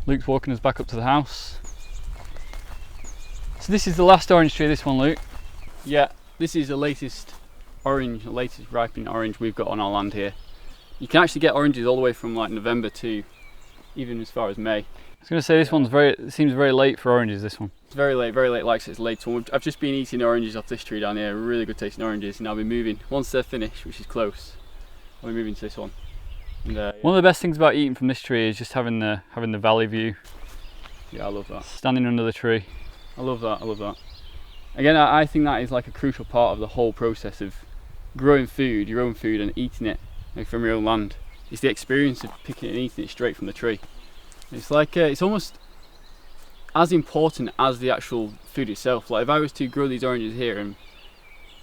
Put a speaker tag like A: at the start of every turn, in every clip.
A: Luke's walking us back up to the house. So this is the last orange tree, this one, Luke. Yeah, this is the latest orange, the latest ripening orange we've got on our land here. You can actually get oranges all the way from like November to even as far as May. I was going to say this one's seems very late for oranges, this one. It's very late, like I said, it's late one. I've just been eating oranges off this tree down here, really good tasting oranges, and I'll be moving, once they're finished, which is close, I'll be moving to this one. And, yeah. One of the best things about eating from this tree is just having the valley view. Yeah, I love that. Standing under the tree. I love that, I love that. Again, I think that is like a crucial part of the whole process of growing food, your own food, and eating it from your own land. It's the experience of picking it and eating it straight from the tree. It's like, it's almost as important as the actual food itself. Like if I was to grow these oranges here and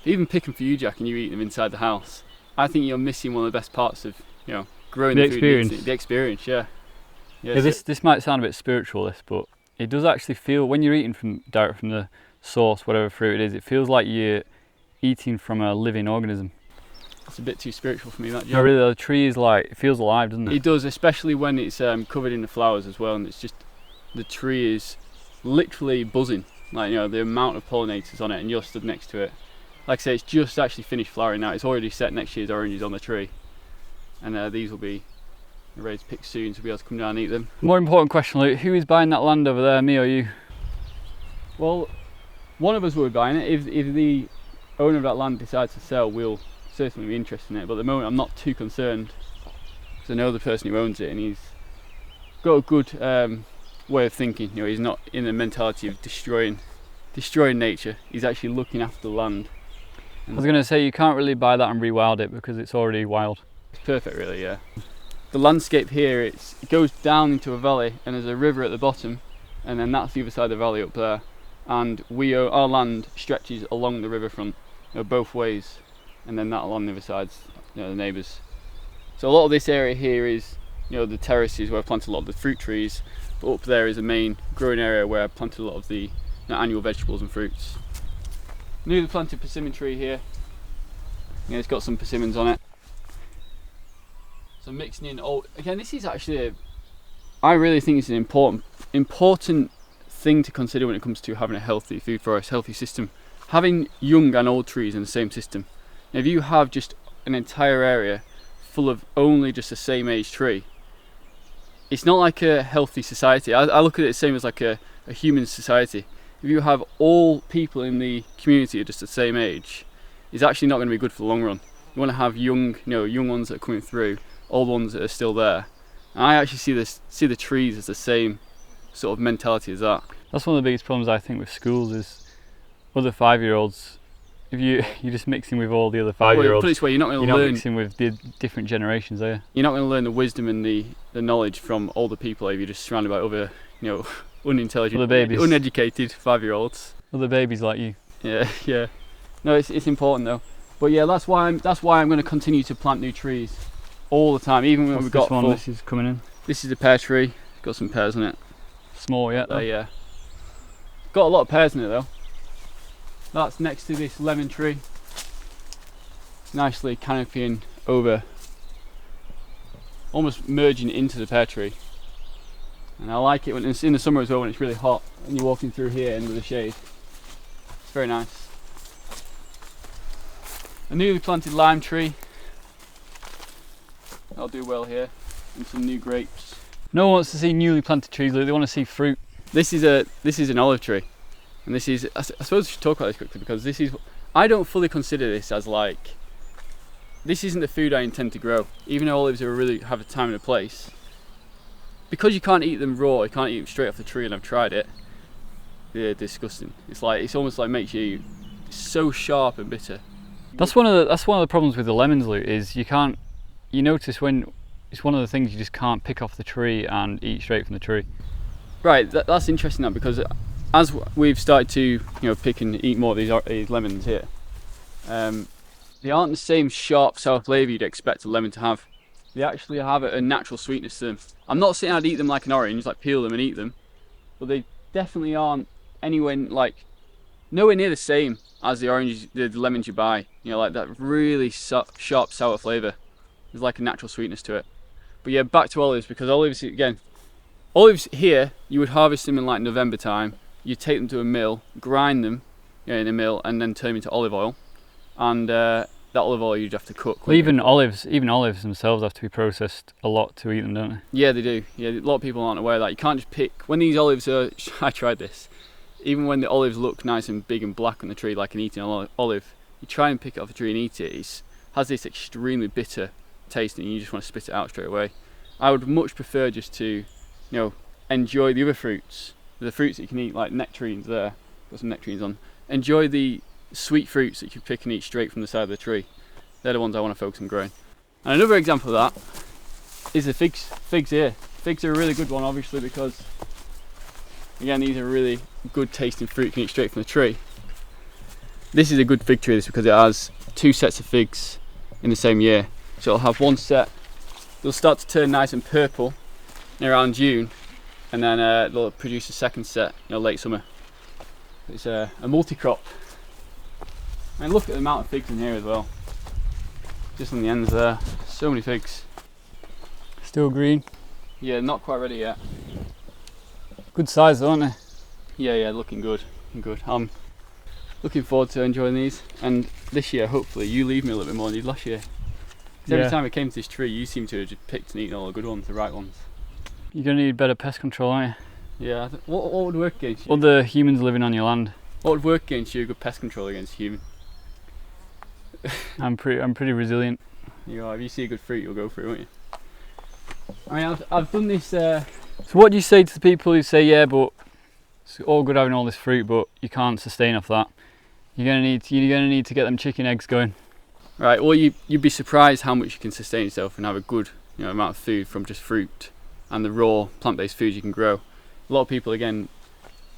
A: even pick them for you, Jack, and you eat them inside the house, I think you're missing one of the best parts of, you know, growing the food experience. The experience, yeah. Yeah, this might sound a bit spiritual, but it does actually feel, when you're eating direct from the source, whatever fruit it is, it feels like you're eating from a living organism. It's a bit too spiritual for me, that. No, really, the tree is like, it feels alive, doesn't it? It does, especially when it's covered in the flowers as well, and it's just, the tree is literally buzzing. Like, you know, the amount of pollinators on it, and you're stood next to it. Like I say, it's just actually finished flowering now. It's already set next year's oranges on the tree, and these will be ready to pick soon, so we'll be able to come down and eat them. More important question, Luke, who is buying that land over there, me or you? Well, one of us will be buying it. If the owner of that land decides to sell, we'll certainly be interested in it, but at the moment I'm not too concerned because I know the person who owns it and he's got a good way of thinking. You know, he's not in the mentality of destroying nature. He's actually looking after the land. And I was going to say, you can't really buy that and rewild it because it's already wild. It's perfect, really, yeah. The landscape here, it goes down into a valley and there's a river at the bottom, and then that's the other side of the valley up there, and our land stretches along the riverfront, you know, both ways, and then that along the other sides, you know, the neighbours. So a lot of this area here is, you know, the terraces where I've planted a lot of the fruit trees, but up there is a main growing area where I've planted a lot of the, you know, annual vegetables and fruits. Newly planted persimmon tree here. Yeah, it's got some persimmons on it. So mixing in again, this is actually I really think it's an important thing to consider when it comes to having a healthy food forest, healthy system. Having young and old trees in the same system. Now, if you have just an entire area full of only just the same age tree, it's not like a healthy society. I look at it the same as like a human society. If you have all people in the community are just the same age, it's actually not going to be good for the long run. You want to have young ones that are coming through, old ones that are still there. And I actually see the trees as the same sort of mentality as that. That's one of the biggest problems I think with schools is other 5-year-olds. If you're just mixing with all the other 5-year-olds, put it this way, you're not mixing with the different generations, are you? You're not going to learn the wisdom and the knowledge from older people if you're just surrounded by other, you know, unintelligent, other babies, uneducated 5-year-olds. Other babies like you. Yeah. No, it's important though. But yeah, that's why I'm going to continue to plant new trees all the time, even when we've got one. This is coming in. This is a pear tree. Got some pears on it. Small yet though. Yeah. Got a lot of pears in it though. That's next to this lemon tree. Nicely canopying over, almost merging into the pear tree. And I like it when it's in the summer as well, when it's really hot and you're walking through here into the shade. It's very nice. A newly planted lime tree. That'll do well here. And some new grapes. No one wants to see newly planted trees, Luke. They want to see fruit. This is an olive tree. And this is, I suppose we should talk about this quickly, because this is, I don't fully consider this as like, this isn't the food I intend to grow. Even though olives have a time and a place. Because you can't eat them raw, you can't eat them straight off the tree, and I've tried it. They're disgusting. It's almost like makes you so sharp and bitter. That's one of the problems with the lemons, Luke, is you notice when it's one of the things you just can't pick off the tree and eat straight from the tree. Right, that's interesting that, because as we've started to pick and eat more of these lemons here, they aren't the same sharp sour flavour you'd expect a lemon to have. They actually have a natural sweetness to them. I'm not saying I'd eat them like an orange, like peel them and eat them, but they definitely aren't nowhere near the same as the oranges, the lemons you buy. Like that really sharp sour flavour. There's like a natural sweetness to it. But yeah, back to olives, because olives, again, Olives here, you would harvest them in like November time. You take them to a mill, grind them, in a mill, and then turn them into olive oil. And that olive oil you'd have to cook.
B: Well, even olives themselves have to be processed a lot to eat them, don't they?
A: Yeah, they do. Yeah, a lot of people aren't aware of that. You can't just pick. When these olives are, I tried this. Even when the olives look nice and big and black on the tree, like an eating olive, you try and pick it off the tree and eat it. It has this extremely bitter taste, and you just want to spit it out straight away. I would much prefer just to, enjoy the other fruits, the fruits that you can eat, like nectarines. There, got some nectarines on. Enjoy the sweet fruits that you pick and eat straight from the side of the tree. They're the ones I want to focus on growing. And another example of that is the figs. Figs here. Figs are a really good one, obviously, because again, these are really good tasting fruit you can eat straight from the tree. This is a good fig tree, this, because it has 2 sets of figs in the same year. So it'll have one set, they'll start to turn nice and purple around June, and then they'll produce a second set late summer. It's a multi-crop. And look at the amount of figs in here as well. Just on the ends there, so many figs.
B: Still green.
A: Yeah, not quite ready yet.
B: Good size though, aren't they?
A: Yeah, looking good. I'm looking forward to enjoying these. And this year, hopefully, you leave me a little bit more than you did last year. Because every time I came to this tree, you seem to have just picked and eaten all the good ones, the right ones.
B: You're going to need better pest control, aren't you?
A: Yeah, what would work against you?
B: Other humans living on your land.
A: What would work against you? Good pest control against human.
B: I'm pretty resilient.
A: You are. If you see a good fruit, you'll go for it, won't you? I mean, I've done this.
B: So what do you say to the people who say, yeah, but it's all good having all this fruit, but you can't sustain off that? You're gonna need to get them chicken eggs going.
A: Right. Well, you'd be surprised how much you can sustain yourself and have a good amount of food from just fruit and the raw plant-based foods you can grow. A lot of people again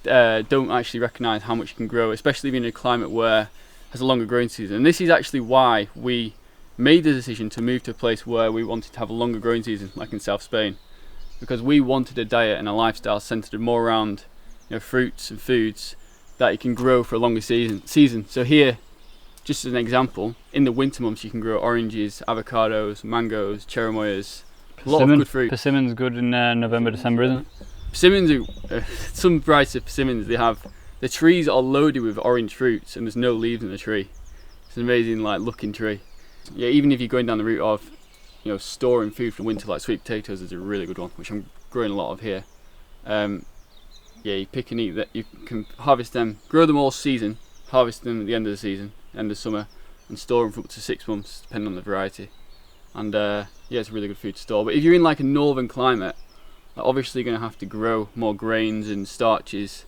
A: don't actually recognise how much you can grow, especially in a climate where has a longer growing season. And this is actually why we made the decision to move to a place where we wanted to have a longer growing season, like in South Spain, because we wanted a diet and a lifestyle centered more around fruits and foods that you can grow for a longer season. So here, just as an example, in the winter months you can grow oranges, avocados, mangoes, cherimoyas, a lot of good fruit.
B: Persimmon's good in November, December, isn't it?
A: Persimmons, some varieties of persimmons, the trees are loaded with orange fruits and there's no leaves in the tree. It's an amazing looking tree. Yeah, even if you're going down the route of storing food for winter, like sweet potatoes is a really good one, which I'm growing a lot of here. Yeah, you pick and eat that. You can harvest them, grow them all season, harvest them at the end of the season, end of summer, and store them for up to 6 months, depending on the variety. And yeah, it's a really good food to store. But if you're in like a northern climate, obviously you're going to have to grow more grains and starches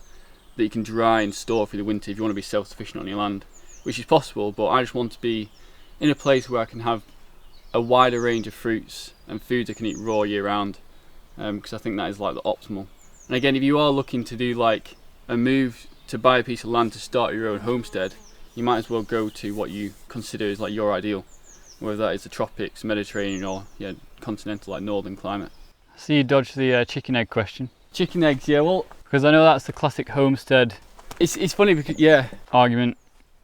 A: that you can dry and store for the winter if you want to be self-sufficient on your land, which is possible. But I just want to be in a place where I can have a wider range of fruits and foods I can eat raw year round, because I think that is like the optimal. And again, if you are looking to do like a move to buy a piece of land to start your own homestead, you might as well go to what you consider is like your ideal, whether that is the tropics, Mediterranean, or continental like northern climate.
B: I see you dodged the chicken egg question.
A: Chicken eggs, yeah, well,
B: because I know that's the classic homestead.
A: It's funny because
B: argument.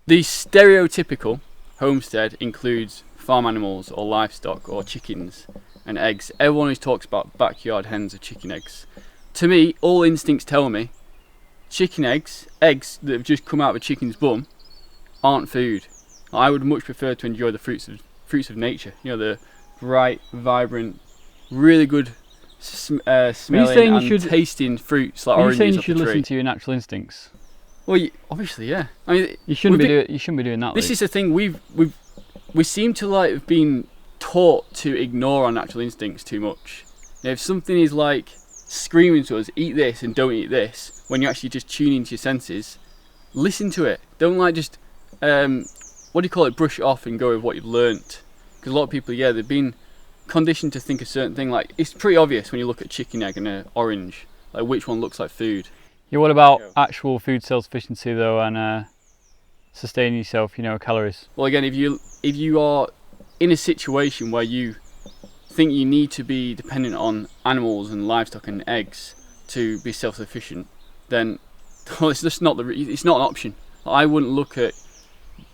A: The stereotypical homestead includes farm animals or livestock or chickens and eggs. Everyone always talks about backyard hens or chicken eggs. To me, all instincts tell me chicken eggs that have just come out of a chicken's bum, aren't food. I would much prefer to enjoy the fruits of nature. The bright, vibrant, really good smelling and tasting fruits like oranges.
B: Are you saying you
A: off
B: should
A: the tree.
B: listen to your natural instincts?
A: Well, obviously, yeah. I mean,
B: you shouldn't be doing that.
A: This is the thing. We seem to have been taught to ignore our natural instincts too much. If something is like screaming to us, eat this and don't eat this, when you're actually just tuning into your senses, listen to it. Don't just brush it off and go with what you've learnt. Because a lot of people, they've been conditioned to think a certain thing. Like, it's pretty obvious when you look at a chicken egg and an orange, like which one looks like food.
B: Yeah, what about actual food self-sufficiency though, and sustaining yourself, calories?
A: Well, again, if you are in a situation where you think you need to be dependent on animals and livestock and eggs to be self-sufficient, then it's just it's not an option. I wouldn't look at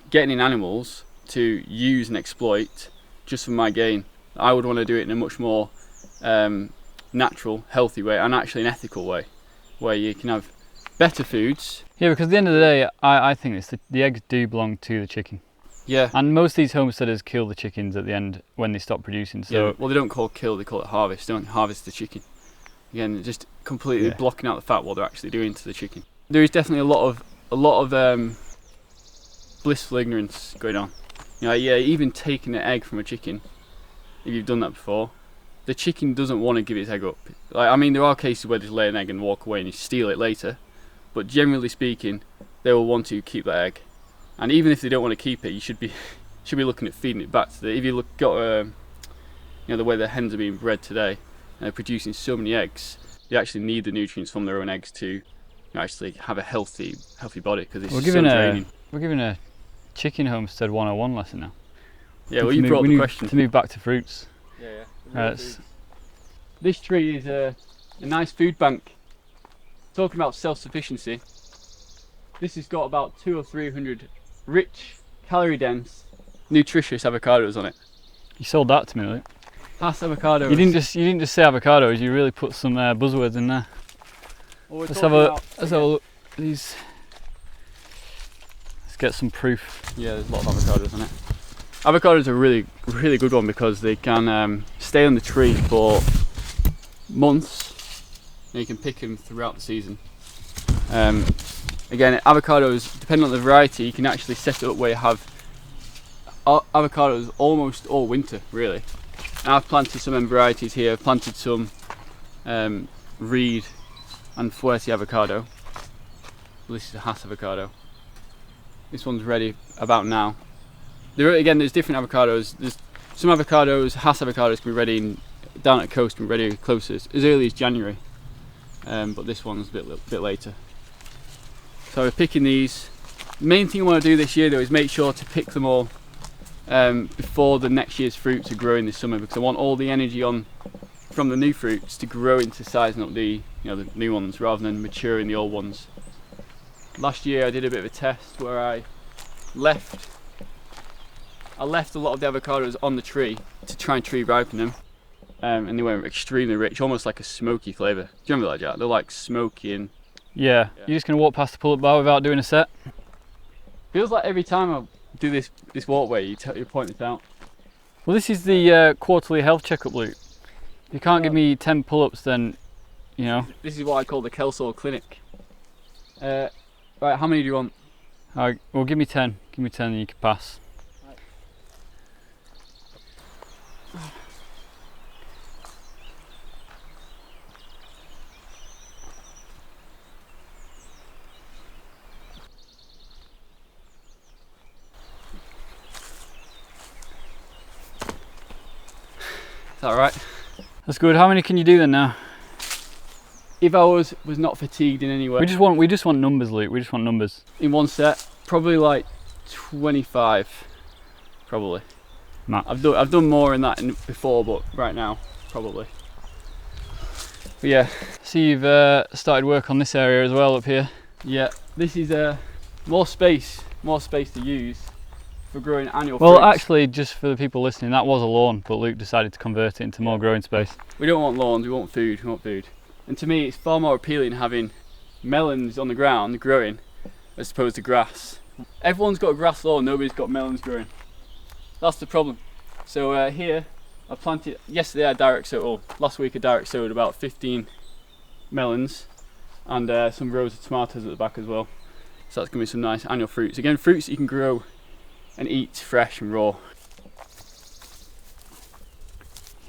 A: getting in animals to use and exploit just for my gain. I would want to do it in a much more natural, healthy way, and actually an ethical way, where you can have better foods.
B: Yeah, because at the end of the day, I think the eggs do belong to the chicken.
A: Yeah.
B: And most of these homesteaders kill the chickens at the end when they stop producing. So
A: yeah, well, they don't call it kill, they call it harvest. They don't harvest the chicken. Again, just completely blocking out the fat what they're actually doing to the chicken. There is definitely a lot of blissful ignorance going on. You know, yeah, even taking an egg from a chicken, if you've done that before, the chicken doesn't want to give its egg up. Like, I mean, there are cases where they just lay an egg and walk away and you steal it later, but generally speaking, they will want to keep that egg. And even if they don't want to keep it, you should be looking at feeding it back to the. If you look you know, the way the hens are being bred today, and they're producing so many eggs, they actually need the nutrients from their own eggs to, you know, actually have a healthy body, because it's so draining.
B: We're giving a chicken homestead 101 lesson now.
A: Yeah, well, you brought the question.
B: To move back to fruits.
A: Yeah. This tree is a nice food bank. Talking about self-sufficiency, this has got about 200 or 300 rich, calorie-dense, nutritious avocados on it.
B: You sold that to me, Luke.
A: Hass avocados.
B: You didn't just say avocados. You really put some buzzwords in there.
A: Well,
B: let's have a look at these. Let's get some proof.
A: Yeah, there's a lot of avocados on it. Avocados are a really good one because they can stay on the tree for months, and you can pick them throughout the season. Again, avocados, depending on the variety, you can actually set it up where you have avocados almost all winter, really. And I've planted some varieties here. I've planted some Reed and Fuerte avocado. This is a Hass avocado. This one's ready about now. There's different avocados. There's some avocados, Hass avocados can be ready down at the coast, can be ready closer as early as January. But this one's a bit later. So we're picking these. The main thing I want to do this year though is make sure to pick them all before the next year's fruits are growing this summer, because I want all the energy from the new fruits to grow into sizing up the new ones rather than maturing the old ones. Last year I did a bit of a test where I left a lot of the avocados on the tree to try and tree ripen them, and they were extremely rich, almost like a smoky flavour. Do you remember that, Jack? They're like smoky and...
B: Yeah. You're just going to walk past the pull-up bar without doing a set?
A: Feels like every time I do this walkway, you point this out.
B: Well, this is the quarterly health checkup, Luke. If you can't give me 10 pull-ups, then, you know.
A: This is what I call the Kelsall Clinic. Right, how many do you want?
B: Alright, well, give me 10. Give me 10 and you can pass.
A: Is that right?
B: That's good. How many can you do then now?
A: If I was not fatigued in any way.
B: We just want numbers, Luke. We just want numbers.
A: In one set, probably like 25, probably.
B: Matt.
A: I've done more in that before, but right now, probably. But yeah.
B: See, you've started work on this area as well up here.
A: Yeah, this is more space to use for growing annual
B: Well,
A: fruits.
B: actually, just for the people listening, that was a lawn, but Luke decided to convert it into more growing space.
A: We don't want lawns, we want food. And to me, it's far more appealing having melons on the ground growing as opposed to grass. Everyone's got a grass lawn, nobody's got melons growing. That's the problem. So here, I planted, yesterday I direct sowed, or last week I direct sowed about 15 melons and some rows of tomatoes at the back as well. So that's going to be some nice annual fruits. Again, fruits that you can grow and eat fresh and raw.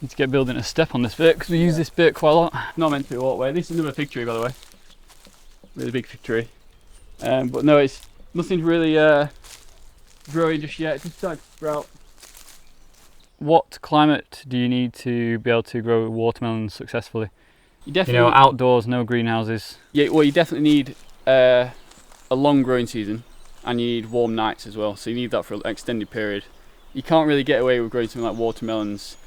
B: Need to get building a step on this bit because we use this bit quite a lot.
A: Not meant to be a walkway. This is another fig tree, by the way. Really big fig tree. But no, it's nothing really growing just yet. It's just started to sprout.
B: What climate do you need to be able to grow watermelons successfully?
A: You definitely,
B: outdoors, no greenhouses.
A: Yeah, well, you definitely need a long growing season, and you need warm nights as well. So you need that for an extended period. You can't really get away with growing something like watermelons,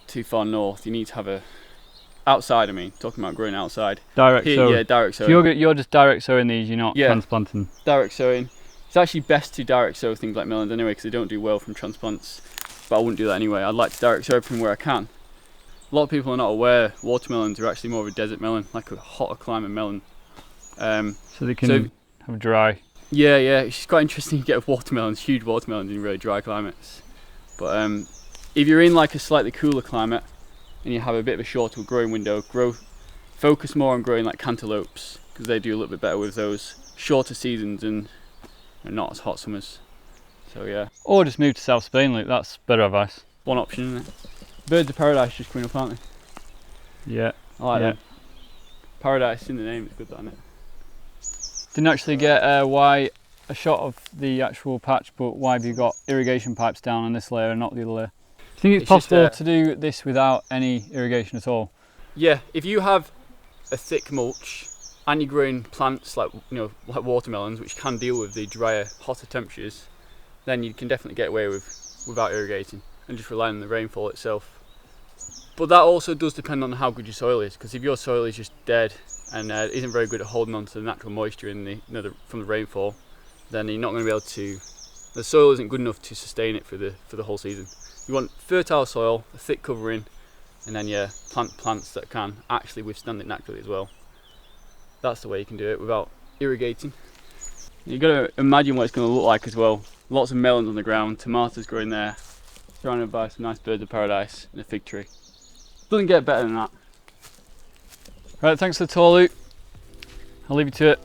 A: too far north. You need to have a outside. I mean, talking about growing outside.
B: Direct sowing.
A: Yeah, direct sowing.
B: So you're just direct sowing these. You're not transplanting.
A: Direct sowing. It's actually best to direct sow things like melons anyway, because they don't do well from transplants. But I wouldn't do that anyway. I'd like to direct sow everything where I can. A lot of people are not aware watermelons are actually more of a desert melon, like a hotter climate melon.
B: So they can have dry.
A: Yeah, it's quite interesting to get watermelons, huge watermelons in really dry climates. But if you're in like a slightly cooler climate and you have a bit of a shorter growing window, focus more on growing like cantaloupes, because they do a little bit better with those shorter seasons and not as hot summers. So yeah.
B: Or just move to South Spain, Luke, that's better advice.
A: One option, isn't it? Birds of paradise just coming up, aren't they?
B: Yeah.
A: I like that. Paradise in the name, it's good, that, isn't it?
B: Didn't actually get a shot of the actual patch, but why have you got irrigation pipes down on this layer and not the other layer? Do you think it's possible to do this without any irrigation at all?
A: Yeah, if you have a thick mulch and you're growing plants like like watermelons, which can deal with the drier, hotter temperatures, then you can definitely get away without irrigating and just relying on the rainfall itself. But that also does depend on how good your soil is, because if your soil is just dead and isn't very good at holding on to the natural moisture in from the rainfall, then you're not going to be able to. The soil isn't good enough to sustain it for the whole season. You want fertile soil, a thick covering, and then plant plants that can actually withstand it naturally as well. That's the way you can do it without irrigating. You've got to imagine what it's going to look like as well. Lots of melons on the ground, tomatoes growing there, surrounded by some nice birds of paradise and a fig tree. Doesn't get better than that.
B: Right, thanks for the tour, Luke. I'll leave you to it.